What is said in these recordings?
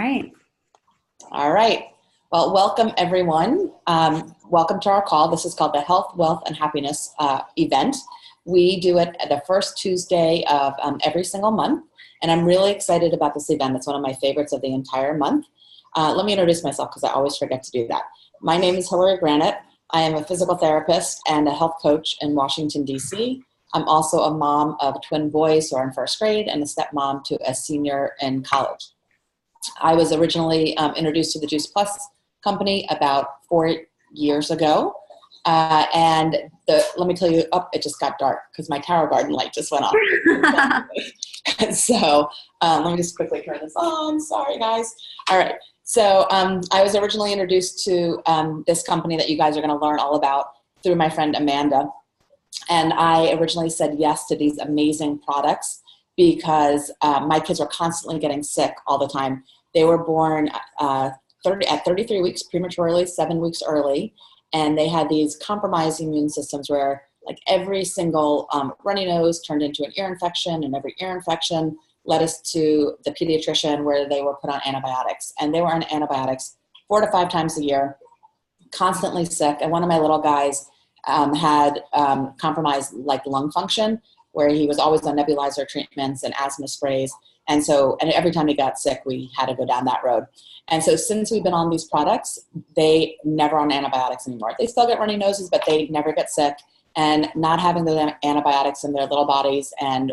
right. All right. Well, welcome everyone. Welcome to our call. This is called the Health, Wealth, and Happiness event. We do it the first Tuesday of every single month, and I'm really excited about this event. It's one of my favorites of the entire month. Let me introduce myself because I always forget to do that. My name is Hillary Granite. I am a physical therapist and a health coach in Washington, D.C. I'm also a mom of twin boys who are in first grade and a stepmom to a senior in college. I was originally introduced to the Juice Plus company about 4 years ago. Let me tell you, it just got dark because my tower garden light just went off. So let me just quickly turn this on. Sorry, guys. All right. So I was originally introduced to this company that you guys are going to learn all about through my friend Amanda. And I originally said yes to these amazing products because my kids were constantly getting sick all the time. They were born at 33 weeks prematurely, 7 weeks early, and they had these compromised immune systems where like every single runny nose turned into an ear infection, and every ear infection led us to the pediatrician where they were put on antibiotics. And they were on antibiotics 4 to 5 times a year, constantly sick. And one of my little guys had compromised like lung function, where he was always on nebulizer treatments and asthma sprays. And every time he got sick, we had to go down that road. And so since we've been on these products, they never on antibiotics anymore. They still get runny noses, but they never get sick. And not having the antibiotics in their little bodies, and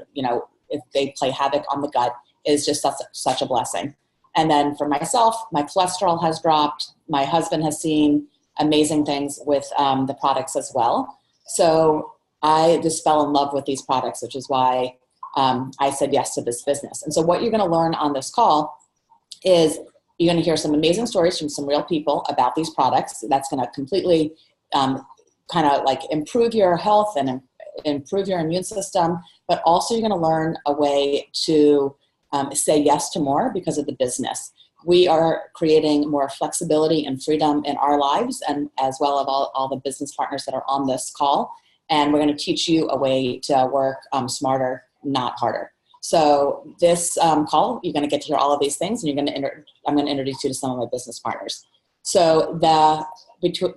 if they play havoc on the gut, is just such a blessing. And then for myself, my cholesterol has dropped. My husband has seen amazing things with the products as well. So I just fell in love with these products, which is why I said yes to this business. And so what you're going to learn on this call is you're going to hear some amazing stories from some real people about these products. That's going to completely kind of like improve your health and improve your immune system, but also you're going to learn a way to say yes to more because of the business. We are creating more flexibility and freedom in our lives, and as well as all the business partners that are on this call. And we're going to teach you a way to work smarter, not harder. So this call, you're going to get to hear all of these things, and I'm going to introduce you to some of my business partners. So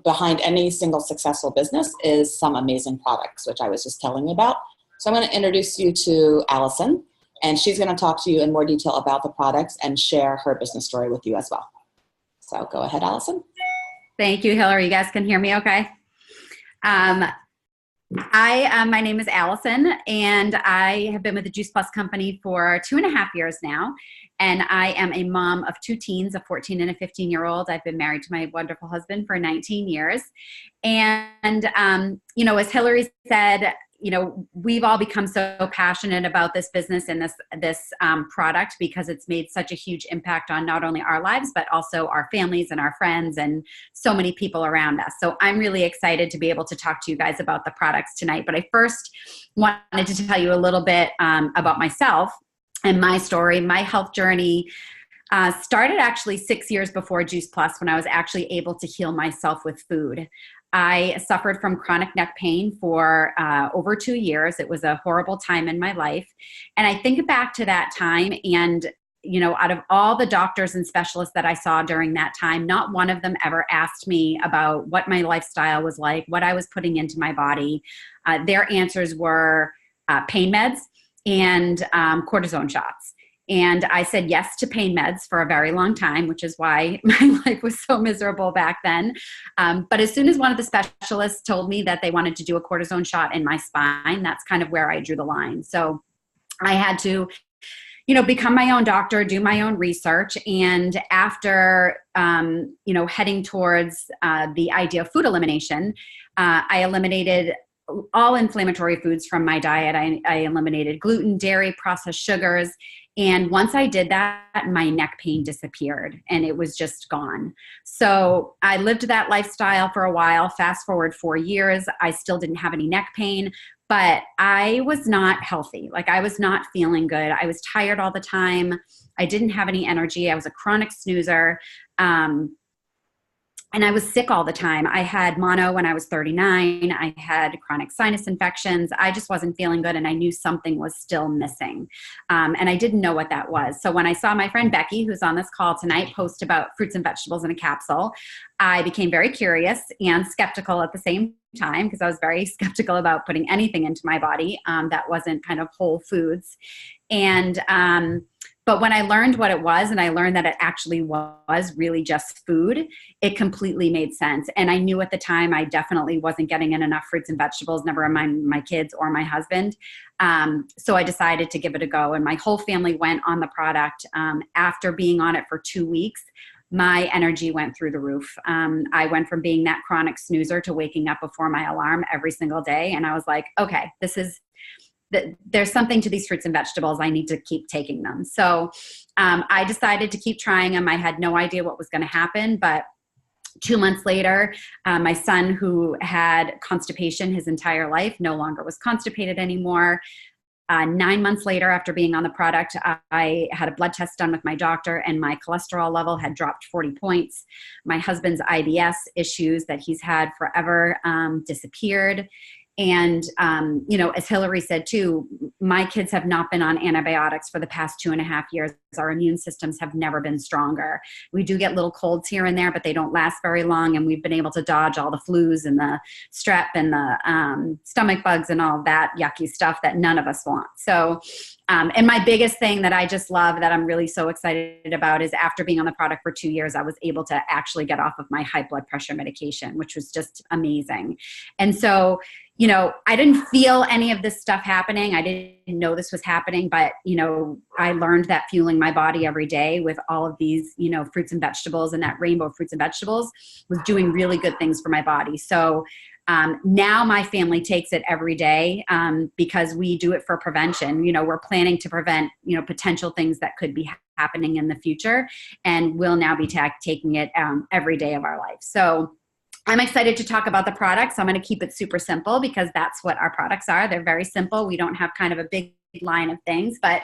behind any single successful business is some amazing products, which I was just telling you about. So I'm going to introduce you to Allison, and she's going to talk to you in more detail about the products and share her business story with you as well. So go ahead, Allison. Thank you, Hillary. You guys can hear me okay? My name is Allison, and I have been with the Juice Plus company for 2.5 years now. And I am a mom of 2 teens, a 14 and a 15-year-old. I've been married to my wonderful husband for 19 years. And, as Hillary said, we've all become so passionate about this business and this product because it's made such a huge impact on not only our lives, but also our families and our friends and so many people around us. So I'm really excited to be able to talk to you guys about the products tonight. But I first wanted to tell you a little bit about myself and my story. My health journey started actually 6 years before Juice Plus, when I was actually able to heal myself with food. I suffered from chronic neck pain for over 2 years. It was a horrible time in my life. And I think back to that time, and out of all the doctors and specialists that I saw during that time, not one of them ever asked me about what my lifestyle was like, what I was putting into my body. Their answers were pain meds and cortisone shots. And I said yes to pain meds for a very long time, which is why my life was so miserable back then. But as soon as one of the specialists told me that they wanted to do a cortisone shot in my spine, that's kind of where I drew the line. So I had to, become my own doctor, do my own research. And after, heading towards the idea of food elimination, I eliminated all inflammatory foods from my diet. I eliminated gluten, dairy, processed sugars. And once I did that, my neck pain disappeared and it was just gone. So I lived that lifestyle for a while. Fast forward 4 years, I still didn't have any neck pain, but I was not healthy. Like, I was not feeling good. I was tired all the time. I didn't have any energy. I was a chronic snoozer. And I was sick all the time. I had mono when I was 39. I had chronic sinus infections. I just wasn't feeling good, and I knew something was still missing. And I didn't know what that was. So when I saw my friend Becky, who's on this call tonight, post about fruits and vegetables in a capsule, I became very curious and skeptical at the same time, because I was very skeptical about putting anything into my body that wasn't kind of whole foods. And but when I learned what it was, and I learned that it actually was really just food, it completely made sense. And I knew at the time I definitely wasn't getting in enough fruits and vegetables, never mind my kids or my husband. So I decided to give it a go. And my whole family went on the product. After being on it for 2 weeks, my energy went through the roof. I went from being that chronic snoozer to waking up before my alarm every single day. And I was like, okay, there's something to these fruits and vegetables. I need to keep taking them. So I decided to keep trying them. I had no idea what was going to happen, but 2 months later, my son, who had constipation his entire life, no longer was constipated anymore. 9 months later, after being on the product, I had a blood test done with my doctor, and my cholesterol level had dropped 40 points. My husband's IBS issues that he's had forever disappeared. And, as Hillary said too, my kids have not been on antibiotics for the past 2.5 years. Our immune systems have never been stronger. We do get little colds here and there, but they don't last very long. And we've been able to dodge all the flus and the strep and the stomach bugs and all that yucky stuff that none of us want. So, and my biggest thing that I just love, that I'm really so excited about, is after being on the product for 2 years, I was able to actually get off of my high blood pressure medication, which was just amazing. And so, I didn't feel any of this stuff happening. I didn't know this was happening, but, I learned that fueling my body every day with all of these, fruits and vegetables, and that rainbow of fruits and vegetables was doing really good things for my body. So now my family takes it every day because we do it for prevention. We're planning to prevent, potential things that could be happening in the future, and we'll now be taking it every day of our life. So I'm excited to talk about the products. I'm going to keep it super simple because that's what our products are. They're very simple. We don't have kind of a big line of things, but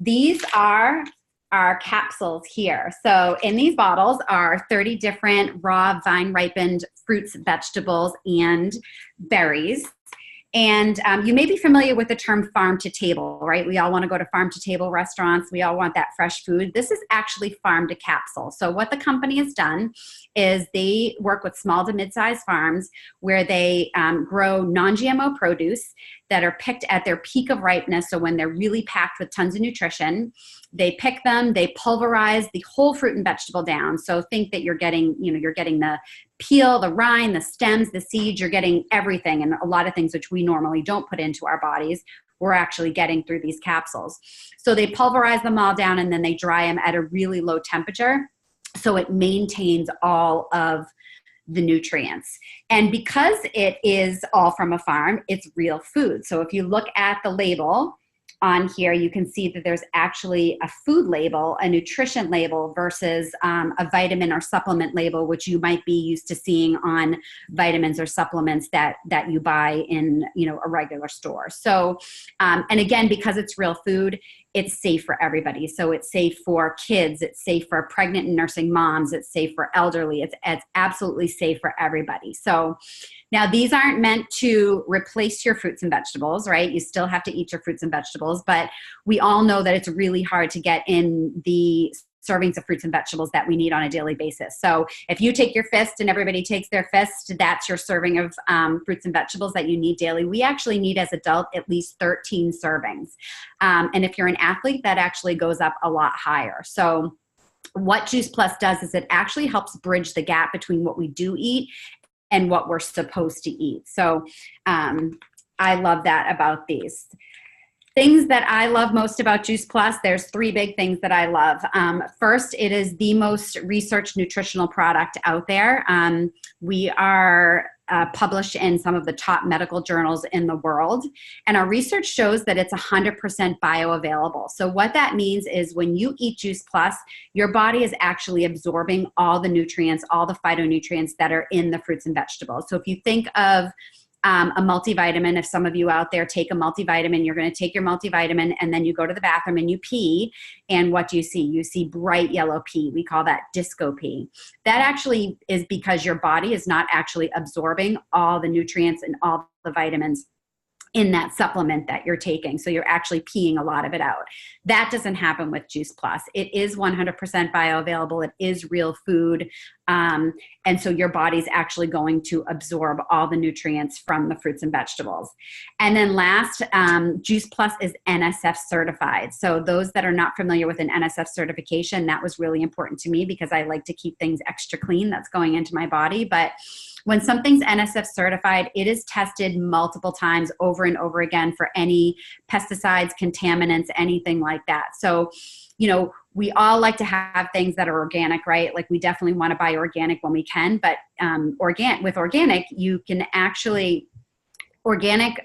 these are our capsules here. So in these bottles are 30 different raw vine ripened fruits, vegetables, and berries. And you may be familiar with the term farm to table, right? We all want to go to farm to table restaurants. We all want that fresh food. This is actually farm to capsule. So what the company has done is they work with small to mid-sized farms where they grow non-GMO produce that are picked at their peak of ripeness. So when they're really packed with tons of nutrition, they pick them, they pulverize the whole fruit and vegetable down. So think that you're getting the peel, the rind, the stems, the seeds, you're getting everything. And a lot of things which we normally don't put into our bodies, we're actually getting through these capsules. So they pulverize them all down, and then they dry them at a really low temperature. So it maintains all of the nutrients. And because it is all from a farm, it's real food. So if you look at the label on here, you can see that there's actually a food label, a nutrition label, versus a vitamin or supplement label, which you might be used to seeing on vitamins or supplements that you buy in a regular store. So, and again, because it's real food, it's safe for everybody. So it's safe for kids, it's safe for pregnant and nursing moms, it's safe for elderly, it's absolutely safe for everybody. So now these aren't meant to replace your fruits and vegetables, right? You still have to eat your fruits and vegetables, but we all know that it's really hard to get in the servings of fruits and vegetables that we need on a daily basis. So if you take your fist and everybody takes their fist, that's your serving of fruits and vegetables that you need daily. We actually need, as adults, at least 13 servings. And if you're an athlete, that actually goes up a lot higher. So what Juice Plus does is it actually helps bridge the gap between what we do eat and what we're supposed to eat. So I love that about these. Things that I love most about Juice Plus, there's 3 big things that I love. First, it is the most researched nutritional product out there. We are published in some of the top medical journals in the world. And our research shows that it's 100% bioavailable. So what that means is when you eat Juice Plus, your body is actually absorbing all the nutrients, all the phytonutrients that are in the fruits and vegetables. So if you think of a multivitamin. If some of you out there take a multivitamin, you're going to take your multivitamin and then you go to the bathroom and you pee. And what do you see? You see bright yellow pee. We call that disco pee. That actually is because your body is not actually absorbing all the nutrients and all the vitamins in that supplement that you're taking. So you're actually peeing a lot of it out. That doesn't happen with Juice Plus. It is 100% bioavailable. It is real food. And so your body's actually going to absorb all the nutrients from the fruits and vegetables. And then last, Juice Plus is NSF certified. So those that are not familiar with an NSF certification, that was really important to me because I like to keep things extra clean that's going into my body. But when something's NSF certified, it is tested multiple times over and over again for any pesticides, contaminants, anything like that. So, you know, we all like to have things that are organic, right? Like we definitely want to buy organic when we can, but with organic, you can actually, organic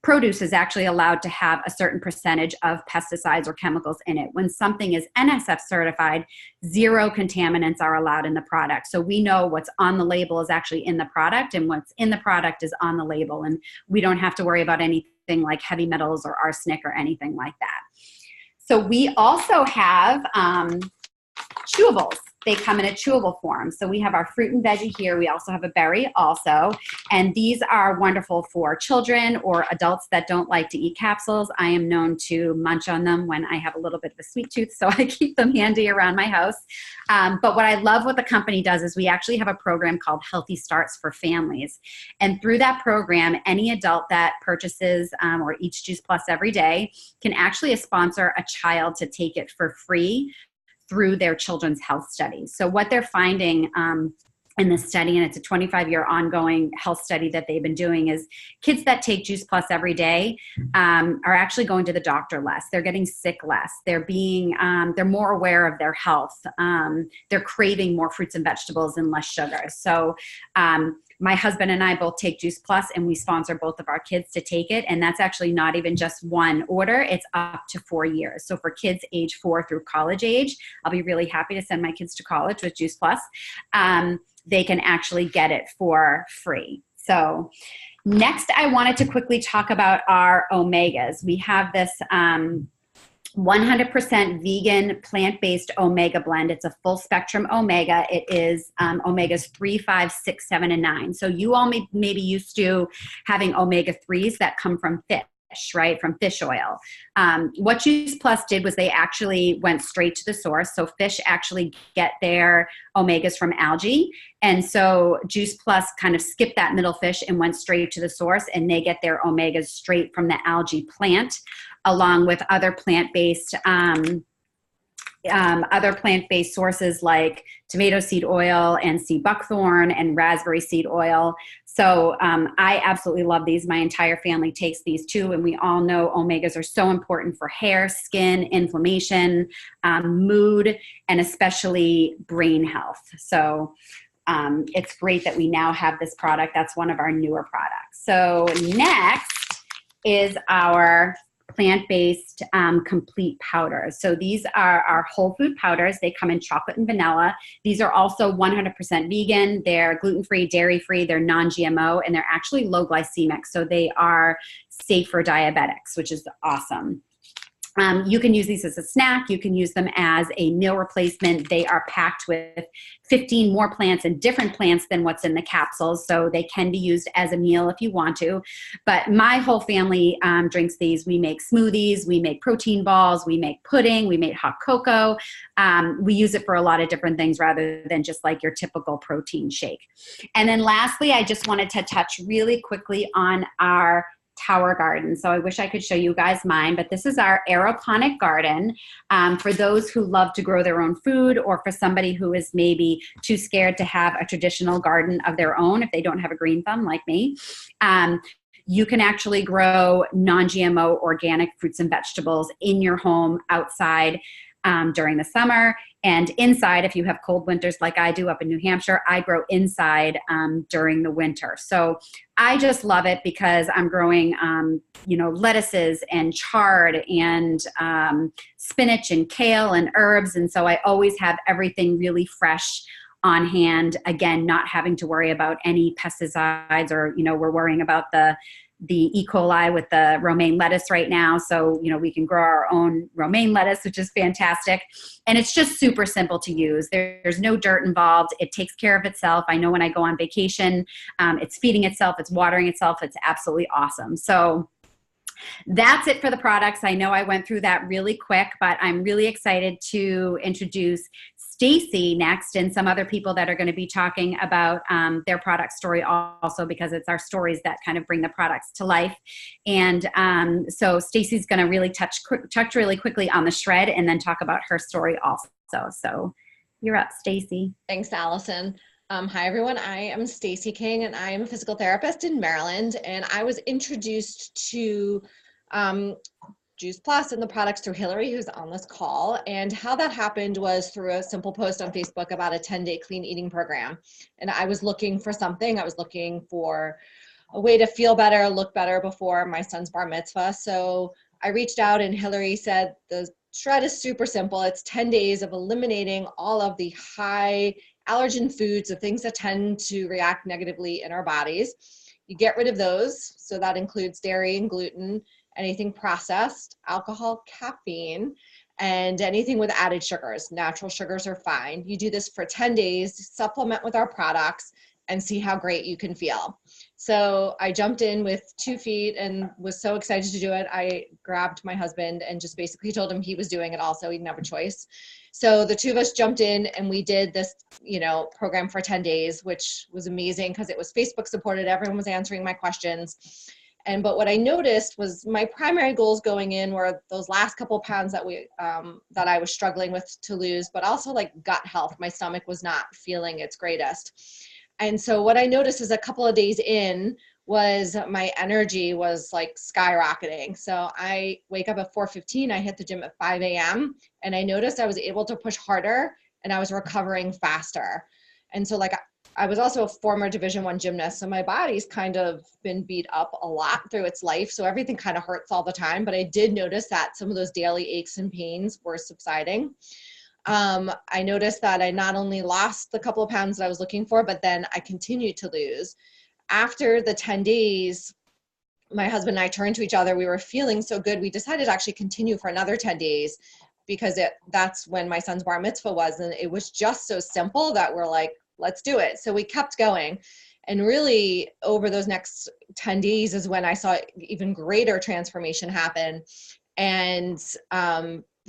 produce is actually allowed to have a certain percentage of pesticides or chemicals in it. When something is NSF certified, 0 contaminants are allowed in the product. So we know what's on the label is actually in the product, and what's in the product is on the label. And we don't have to worry about anything like heavy metals or arsenic or anything like that. So we also have chewables. They come in a chewable form. So we have our fruit and veggie here. We also have a berry also. And these are wonderful for children or adults that don't like to eat capsules. I am known to munch on them when I have a little bit of a sweet tooth, so I keep them handy around my house. But what I love what the company does is we actually have a program called Healthy Starts for Families. And through that program, any adult that purchases or eats Juice Plus every day can actually sponsor a child to take it for free through their children's health studies. So what they're finding in this study, and it's a 25-year ongoing health study that they've been doing, is kids that take Juice Plus every day are actually going to the doctor less. They're getting sick less. They're more aware of their health. They're craving more fruits and vegetables and less sugar. So my husband and I both take Juice Plus, and we sponsor both of our kids to take it. And that's actually not even just one order. It's up to 4 years. So for kids age 4 through college age, I'll be really happy to send my kids to college with Juice Plus. They can actually get it for free. So next, I wanted to quickly talk about our omegas. We have this 100% vegan, plant-based omega blend. It's a full spectrum omega. It is omegas 3, 5, 6, 7, and 9. So you all may be used to having omega-3s that come from fish, right? From fish oil. What Juice Plus did was they actually went straight to the source. So fish actually get their omegas from algae. And so Juice Plus kind of skipped that middle fish and went straight to the source, and they get their omegas straight from the algae plant, along with other plant-based sources like tomato seed oil and sea buckthorn and raspberry seed oil. So I absolutely love these. My entire family takes these too. And we all know omegas are so important for hair, skin, inflammation, mood, and especially brain health. So it's great that we now have this product. That's one of our newer products. So next is our plant-based complete powders. So these are our whole food powders. They come in chocolate and vanilla. These are also 100% vegan. They're gluten-free, dairy-free, they're non-GMO, and they're actually low glycemic. So they are safe for diabetics, which is awesome. You can use these as a snack. You can use them as a meal replacement. They are packed with 15 more plants and different plants than what's in the capsules. So they can be used as a meal if you want to. But my whole family drinks these. We make smoothies. We make protein balls. We make pudding. We make hot cocoa. We use it for a lot of different things rather than just like your typical protein shake. And then lastly, I just wanted to touch really quickly on our tower garden. So I wish I could show you guys mine, but this is our aeroponic garden for those who love to grow their own food, or for somebody who is maybe too scared to have a traditional garden of their own if they don't have a green thumb like me. You can actually grow non-GMO organic fruits and vegetables in your home outside during the summer, and inside if you have cold winters like I do up in New Hampshire. I grow inside during the winter. So I just love it because I'm growing lettuces and chard and spinach and kale and herbs, and so I always have everything really fresh on hand. Again, not having to worry about any pesticides, or, we're worrying about the E. coli with the romaine lettuce right now. So, we can grow our own romaine lettuce, which is fantastic. And it's just super simple to use. There's no dirt involved. It takes care of itself. I know when I go on vacation, it's feeding itself, it's watering itself. It's absolutely awesome. So that's it for the products. I know I went through that really quick, but I'm really excited to introduce Stacy next, and some other people that are going to be talking about their product story also, because it's our stories that kind of bring the products to life. And so Stacy's going to really touch really quickly on the shred and then talk about her story also. So you're up, Stacy. Thanks, Allison. Hi, everyone. I am Stacy King, and I am a physical therapist in Maryland. And I was introduced to Juice Plus and the products through Hillary, who's on this call. And how that happened was through a simple post on Facebook about a 10-day clean eating program. And I was looking for something. I was looking for a way to feel better, look better before my son's bar mitzvah. So I reached out, and Hillary said the shred is super simple. It's 10 days of eliminating all of the high allergen foods, the things that tend to react negatively in our bodies. You get rid of those. So that includes dairy and gluten, anything processed, alcohol, caffeine, and anything with added sugars. Natural sugars are fine. You do this for 10 days, supplement with our products, and see how great you can feel. So I jumped in with 2 feet and was so excited to do it. I grabbed my husband and just basically told him he was doing it also. He didn't have a choice. So the two of us jumped in and we did this, program for 10 days, which was amazing because it was Facebook supported. Everyone was answering my questions. But what I noticed was my primary goals going in were those last couple pounds that that I was struggling with to lose, but also like gut health. My stomach was not feeling its greatest. And so what I noticed is a couple of days in was my energy was like skyrocketing. So I wake up at 4:15, I hit the gym at 5 a.m. and I noticed I was able to push harder and I was recovering faster. And so I was also a former Division I gymnast, so my body's kind of been beat up a lot through its life. So everything kind of hurts all the time, but I did notice that some of those daily aches and pains were subsiding. I noticed that I not only lost the couple of pounds that I was looking for, but then I continued to lose. After the 10 days, my husband and I turned to each other. We were feeling so good. We decided to actually continue for another 10 days because that's when my son's bar mitzvah was. And it was just so simple that we're like, let's do it. So we kept going. And really over those next 10 days is when I saw even greater transformation happen. And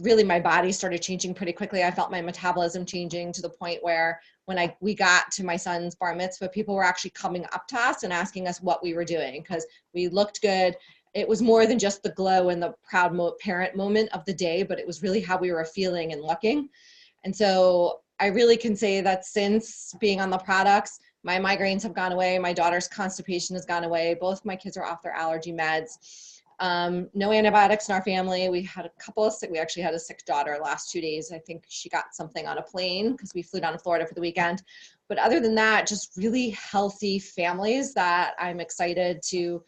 really my body started changing pretty quickly. I felt my metabolism changing to the point where when we got to my son's bar mitzvah, people were actually coming up to us and asking us what we were doing because we looked good. It was more than just the glow and the proud parent moment of the day, but it was really how we were feeling and looking. And so I really can say that since being on the products, my migraines have gone away. My daughter's constipation has gone away. Both my kids are off their allergy meds. No antibiotics in our family. We had we actually had a sick daughter last 2 days. I think she got something on a plane because we flew down to Florida for the weekend. But other than that, just really healthy families that I'm excited to,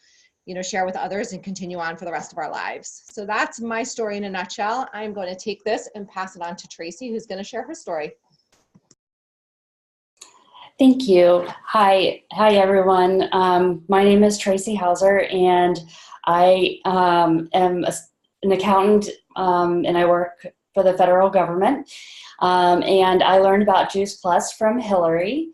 share with others and continue on for the rest of our lives. So that's my story in a nutshell. I'm going to take this and pass it on to Tracy, who's going to share her story. Thank you. Hi everyone. My name is Tracy Hauser, and I am an accountant, and I work for the federal government. And I learned about Juice Plus from Hillary.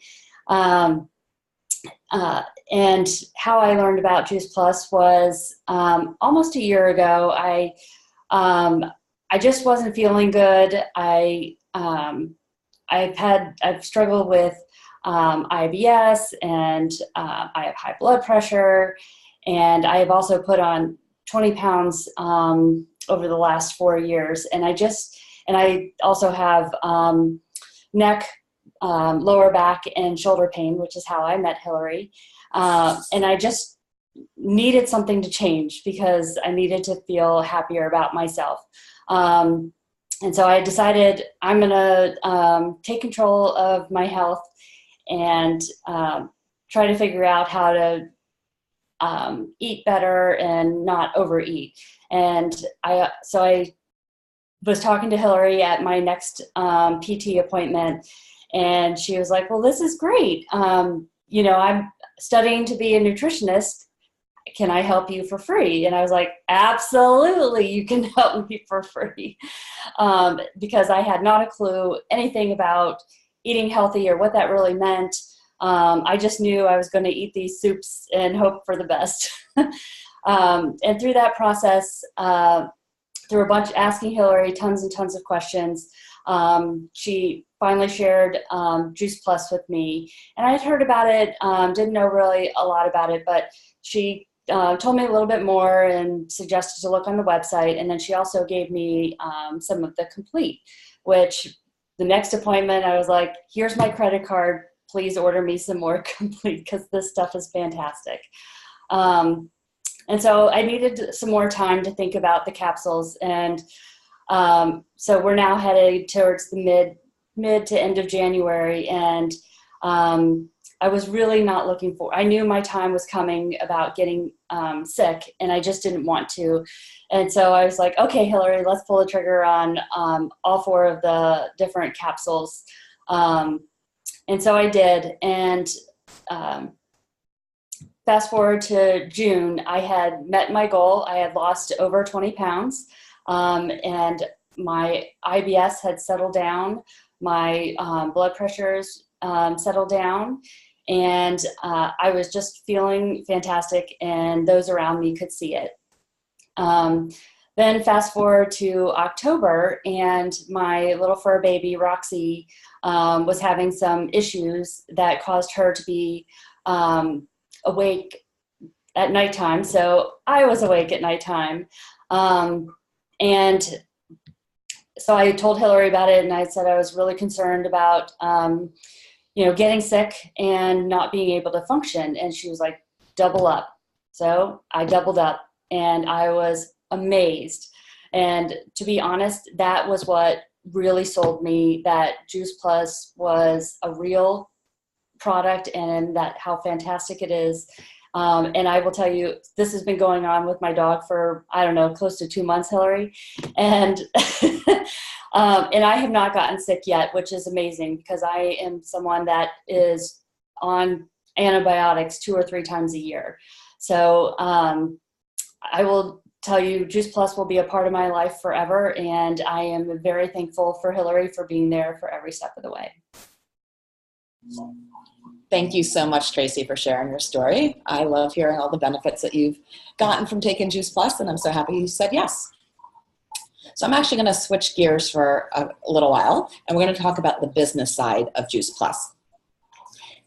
And how I learned about Juice Plus was almost a year ago. I just wasn't feeling good. I've struggled with IBS, and I have high blood pressure, and I have also put on 20 pounds over the last 4 years. And I also have neck, lower back, and shoulder pain, which is how I met Hillary. And I just needed something to change because I needed to feel happier about myself. And so I decided I'm going to take control of my health and try to figure out how to eat better and not overeat. And I was talking to Hillary at my next PT appointment, And she was like, well, this is great. You know, I'm studying to be a nutritionist. Can I help you for free? And I was like, absolutely, you can help me for free. Because I had not a clue anything about eating healthy or what that really meant. I just knew I was going to eat these soups and hope for the best. And through that process, through a bunch, asking Hillary tons and tons of questions, she finally shared Juice Plus with me. And I'd heard about it, didn't know really a lot about it, but she told me a little bit more and suggested to look on the website. And then she also gave me some of the Complete, which the next appointment I was like, here's my credit card. Please order me some more Complete because this stuff is fantastic. And so I needed some more time to think about the capsules. And so we're now headed towards the mid to end of January. And I was really not looking I knew my time was coming about getting sick, and I just didn't want to. And so I was like, okay, Hillary, let's pull the trigger on all 4 of the different capsules. And so I did. And fast forward to June, I had met my goal. I had lost over 20 pounds, and my IBS had settled down. My blood pressures settled down, and I was just feeling fantastic, and those around me could see it. Then fast forward to October, and my little fur baby, Roxy, was having some issues that caused her to be awake at nighttime. So I was awake at nighttime. And so I told Hillary about it, and I said I was really concerned about, getting sick and not being able to function. And she was like, double up. So I doubled up, and I was amazed. And to be honest, that was what really sold me that Juice Plus was a real product, and that how fantastic it is. And I will tell you, this has been going on with my dog for, I don't know, close to 2 months, Hillary. And and I have not gotten sick yet, which is amazing because I am someone that is on antibiotics 2 or 3 times a year. So I will tell you, Juice Plus will be a part of my life forever. And I am very thankful for Hillary for being there for every step of the way. Thank you so much, Tracy, for sharing your story. I love hearing all the benefits that you've gotten from taking Juice Plus, and I'm so happy you said yes. So I'm actually going to switch gears for a little while, and we're going to talk about the business side of Juice Plus.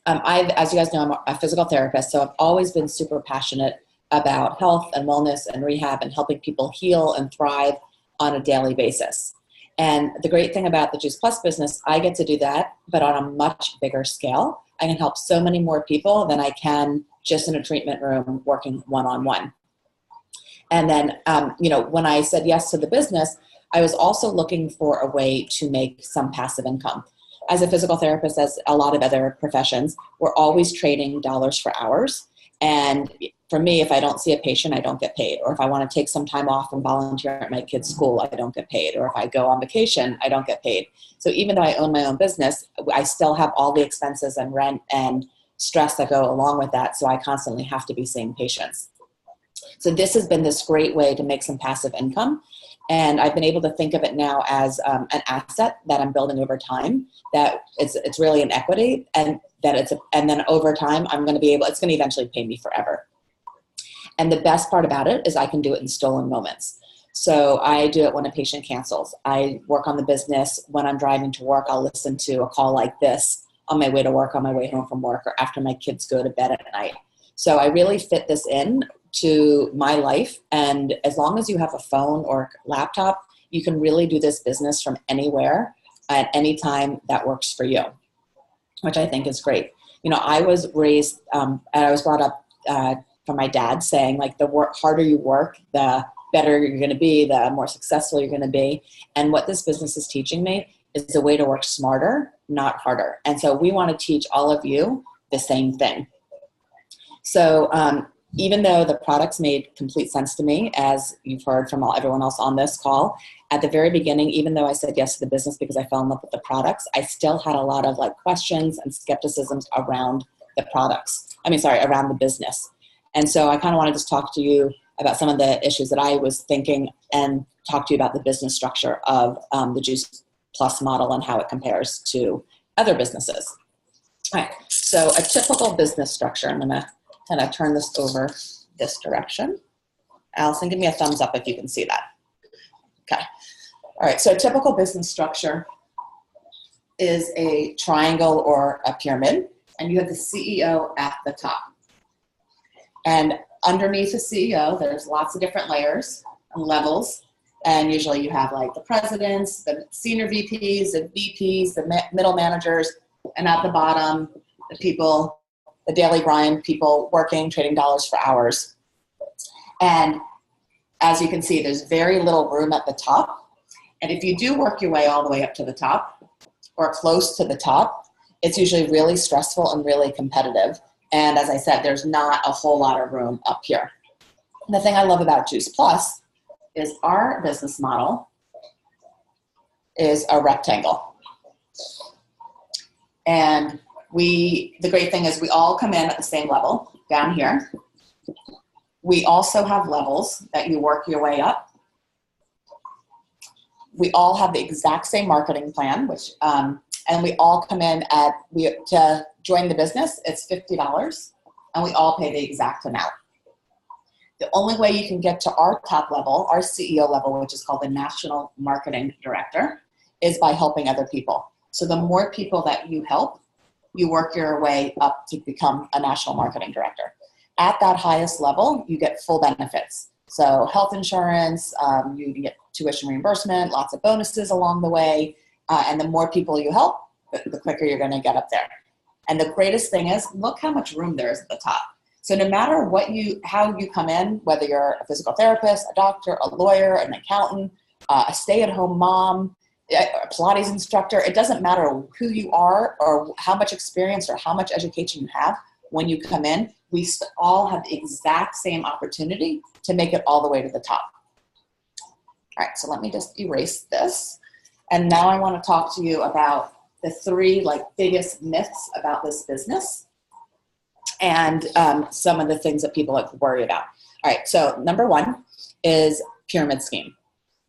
As you guys know, I'm a physical therapist, so I've always been super passionate about health and wellness and rehab and helping people heal and thrive on a daily basis. And the great thing about the Juice Plus business, I get to do that, but on a much bigger scale. I can help so many more people than I can just in a treatment room working one-on-one. And then, when I said yes to the business, I was also looking for a way to make some passive income. As a physical therapist, as a lot of other professions, we're always trading dollars for hours. And for me, if I don't see a patient, I don't get paid. Or if I want to take some time off and volunteer at my kid's school, I don't get paid. Or if I go on vacation, I don't get paid. So even though I own my own business, I still have all the expenses and rent and stress that go along with that. So I constantly have to be seeing patients. So this has been this great way to make some passive income. And I've been able to think of it now as an asset that I'm building over time, that it's really an equity, and that and then over time, it's going to eventually pay me forever. And the best part about it is I can do it in stolen moments. So I do it when a patient cancels. I work on the business when I'm driving to work. I'll listen to a call like this on my way to work, on my way home from work, or after my kids go to bed at night. So I really fit this in to my life. And as long as you have a phone or laptop, you can really do this business from anywhere at any time that works for you, which I think is great. I was raised, and I was brought up from my dad saying, like, the harder you work, the better you're going to be, the more successful you're going to be. And what this business is teaching me is a way to work smarter, not harder. And so we want to teach all of you the same thing. So even though the products made complete sense to me, as you've heard from everyone else on this call, at the very beginning, even though I said yes to the business because I fell in love with the products, I still had a lot of like questions and skepticisms around the products. Around the business. And so I kind of want to just talk to you about some of the issues that I was thinking and talk to you about the business structure of the Juice Plus model and how it compares to other businesses. All right, so a typical business structure, I'm going to kind of turn this over this direction. Allison, give me a thumbs up if you can see that. Okay. All right, so a typical business structure is a triangle or a pyramid, and you have the CEO at the top. And underneath the CEO, there's lots of different layers and levels, and usually you have like the presidents, the senior VPs, the VPs, the middle managers, and at the bottom, the people, the daily grind people working, trading dollars for hours. And as you can see, there's very little room at the top. And if you do work your way all the way up to the top or close to the top, it's usually really stressful and really competitive. And as I said, there's not a whole lot of room up here. And the thing I love about Juice Plus is our business model is a rectangle. And the great thing is we all come in at the same level down here. We also have levels that you work your way up. We all have the exact same marketing plan, which, and we all come in to join the business, it's $50, and we all pay the exact amount. The only way you can get to our top level, our CEO level, which is called the National Marketing Director, is by helping other people. So the more people that you help, you work your way up to become a National Marketing Director. At that highest level, you get full benefits. So health insurance, you get tuition reimbursement, lots of bonuses along the way, and the more people you help, the quicker you're going to get up there. And the greatest thing is, look how much room there is at the top. So no matter how you come in, whether you're a physical therapist, a doctor, a lawyer, an accountant, a stay-at-home mom, a Pilates instructor, it doesn't matter who you are or how much experience or how much education you have. When you come in, we all have the exact same opportunity to make it all the way to the top. All right, so let me just erase this. And now I want to talk to you about the three biggest myths about this business and some of the things that people worry about. All right, so number one is pyramid scheme.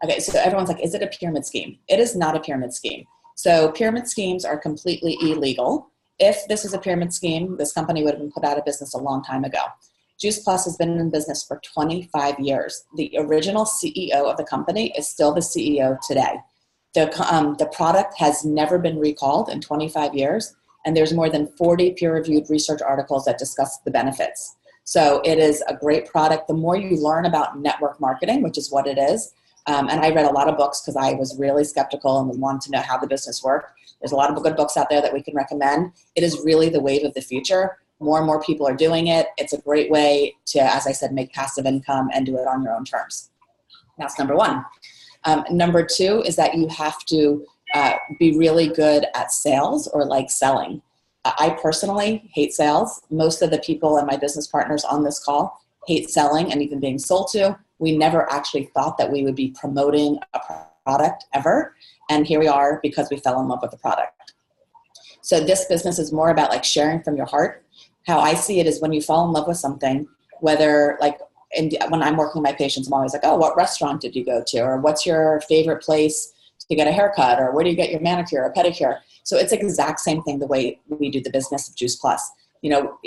Okay, so everyone's like, is it a pyramid scheme? It is not a pyramid scheme. So pyramid schemes are completely illegal. If this was a pyramid scheme, this company would have been put out of business a long time ago. Juice Plus has been in business for 25 years. The original CEO of the company is still the CEO today. The product has never been recalled in 25 years, and there's more than 40 peer-reviewed research articles that discuss the benefits. So it is a great product. The more you learn about network marketing, which is what it is, and I read a lot of books because I was really skeptical and wanted to know how the business worked. There's a lot of good books out there that we can recommend. It is really the wave of the future. More and more people are doing it. It's a great way to, as I said, make passive income and do it on your own terms. That's number one. Number two is that you have to be really good at sales or selling. I personally hate sales. Most of the people and my business partners on this call hate selling and even being sold to. We never actually thought that we would be promoting a product ever. And here we are because we fell in love with the product. So this business is more about sharing from your heart. How I see it is when you fall in love with something, whether when I'm working with my patients, I'm always like, oh, what restaurant did you go to? Or what's your favorite place to get a haircut? Or where do you get your manicure or pedicure? So it's the exact same thing the way we do the business of Juice Plus. You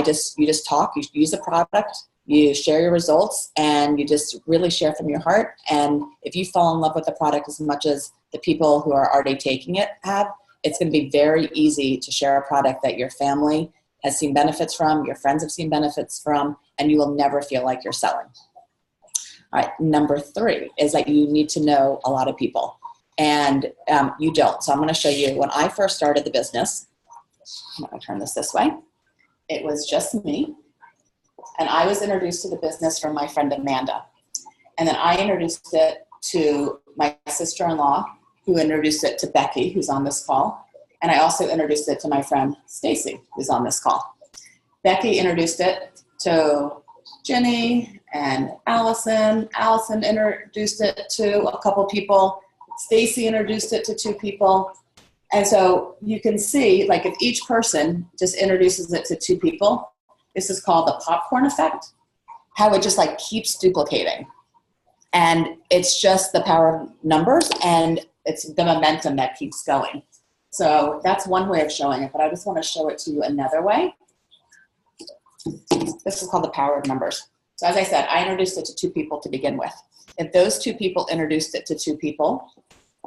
just talk, you use the product, you share your results, and you just really share from your heart. And if you fall in love with the product as much as the people who are already taking it have, it's going to be very easy to share a product that your family has seen benefits from, your friends have seen benefits from, and you will never feel like you're selling. All right, number three is that you need to know a lot of people, and you don't. So I'm going to show you when I first started the business. I'm going to turn this way. It was just me, and I was introduced to the business from my friend Amanda, and then I introduced it to my sister-in-law, who introduced it to Becky, who's on this call. And I also introduced it to my friend Stacy, who's on this call. Becky introduced it to Jenny and Allison. Allison introduced it to a couple people. Stacy introduced it to 2 people. And so you can see, like, if each person just introduces it to 2 people, this is called the popcorn effect, how it just like keeps duplicating. And it's just the power of numbers, and it's the momentum that keeps going. So that's one way of showing it, but I just want to show it to you another way. This is called the power of numbers. So as I said, I introduced it to 2 people to begin with. If those 2 people introduced it to 2 people,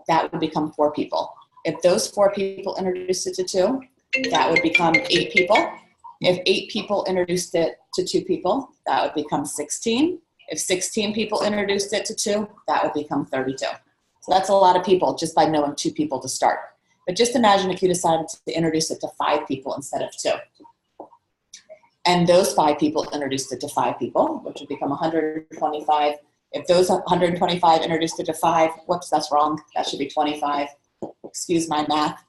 that would become 4 people. If those 4 people introduced it to 2, that would become 8 people. If 8 people introduced it to 2 people, that would become 16. If 16 people introduced it to 2, that would become 32. So that's a lot of people just by knowing 2 people to start. But just imagine if you decided to introduce it to 5 people instead of 2. And those 5 people introduced it to 5 people, which would become 125. If those 125 introduced it to 5, whoops, that's wrong. That should be 25. Excuse my math.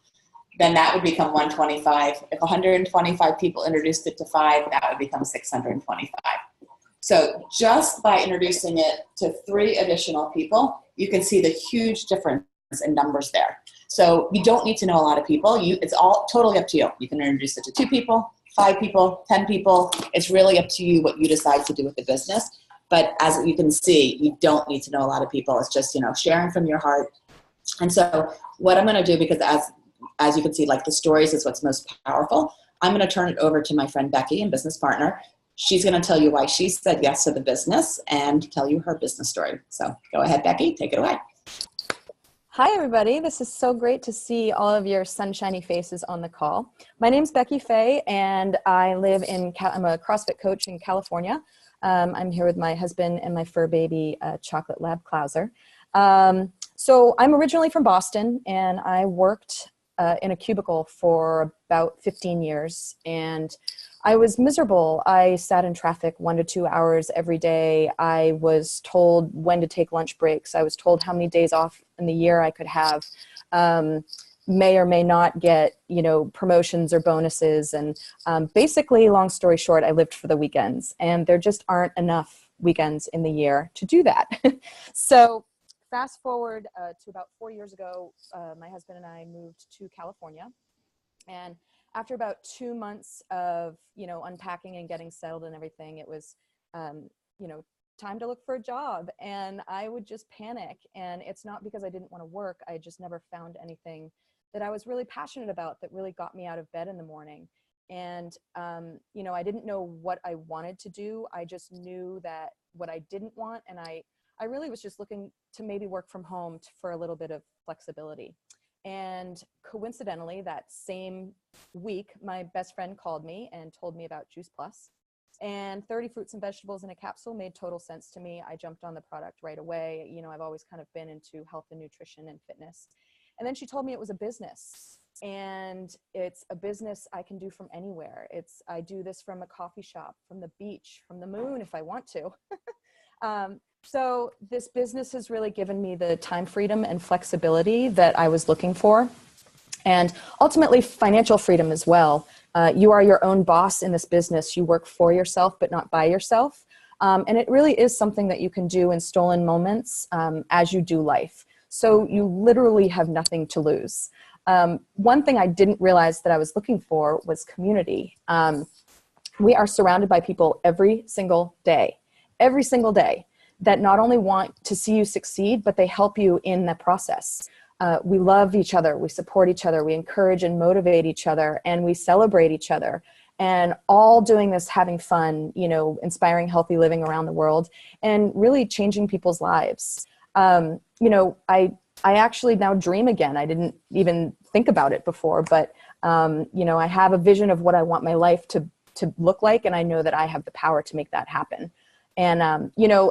Then that would become 125. If 125 people introduced it to 5, that would become 625. So just by introducing it to 3 additional people, you can see the huge difference in numbers there. So you don't need to know a lot of people. It's all totally up to you. You can introduce it to 2 people, 5 people, 10 people. It's really up to you what you decide to do with the business. But as you can see, you don't need to know a lot of people. It's just, sharing from your heart. And so what I'm going to do, because as you can see, like, the stories is what's most powerful, I'm going to turn it over to my friend Becky and business partner. She's going to tell you why she said yes to the business and tell you her business story. So go ahead, Becky, take it away. Hi, everybody. This is so great to see all of your sunshiny faces on the call. My name's Becky Faye, and I live I'm a CrossFit coach in California. I'm here with my husband and my fur baby, Chocolate Lab Clouser. So I'm originally from Boston, and I worked in a cubicle for about 15 years, and I was miserable. I sat in traffic 1 to 2 hours every day. I was told when to take lunch breaks. I was told how many days off in the year I could have, may or may not get, promotions or bonuses. And basically, long story short, I lived for the weekends, and there just aren't enough weekends in the year to do that. So fast forward to about 4 years ago, my husband and I moved to California. And after about 2 months of, unpacking and getting settled and everything, it was, time to look for a job. And I would just panic. And it's not because I didn't want to work. I just never found anything that I was really passionate about that really got me out of bed in the morning. And, I didn't know what I wanted to do. I just knew that what I didn't want. And I really was just looking to maybe work from home for a little bit of flexibility. And coincidentally, that same week, my best friend called me and told me about Juice Plus. And 30 fruits and vegetables in a capsule made total sense to me. I jumped on the product right away. I've always kind of been into health and nutrition and fitness. And then she told me it was a business. And it's a business I can do from anywhere. I do this from a coffee shop, from the beach, from the moon if I want to. So this business has really given me the time freedom and flexibility that I was looking for, and ultimately financial freedom as well. You are your own boss in this business. You work for yourself, but not by yourself. And it really is something that you can do in stolen moments as you do life. So you literally have nothing to lose. One thing I didn't realize that I was looking for was community. We are surrounded by people every single day, that not only want to see you succeed, but they help you in the process. We love each other, we support each other, we encourage and motivate each other, and we celebrate each other. And all doing this, having fun, inspiring healthy living around the world, and really changing people's lives. I actually now dream again. I didn't even think about it before, but I have a vision of what I want my life to look like, and I know that I have the power to make that happen. And,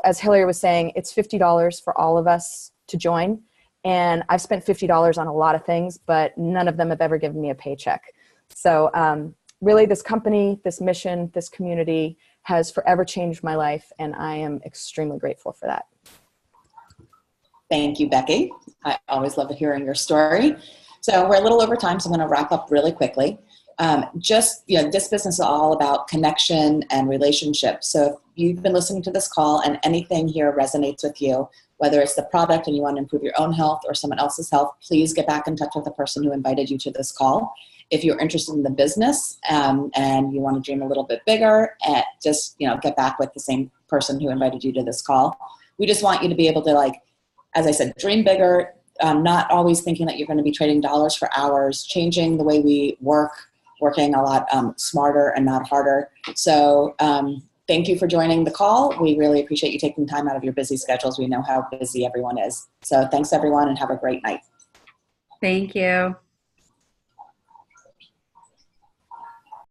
as Hillary was saying, it's $50 for all of us to join. And I've spent $50 on a lot of things, but none of them have ever given me a paycheck. So really, this company, this mission, this community has forever changed my life. And I am extremely grateful for that. Thank you, Becky. I always love hearing your story. So we're a little over time, so I'm going to wrap up really quickly. This business is all about connection and relationship. So if you've been listening to this call and anything here resonates with you, whether it's the product and you want to improve your own health or someone else's health, please get back in touch with the person who invited you to this call. If you're interested in the business and you want to dream a little bit bigger, just get back with the same person who invited you to this call. We just want you to be able to, like, as I said, dream bigger, not always thinking that you're going to be trading dollars for hours, changing the way we work, working a lot smarter and not harder. So thank you for joining the call. We really appreciate you taking time out of your busy schedules. We know how busy everyone is. So thanks, everyone, and have a great night. Thank you.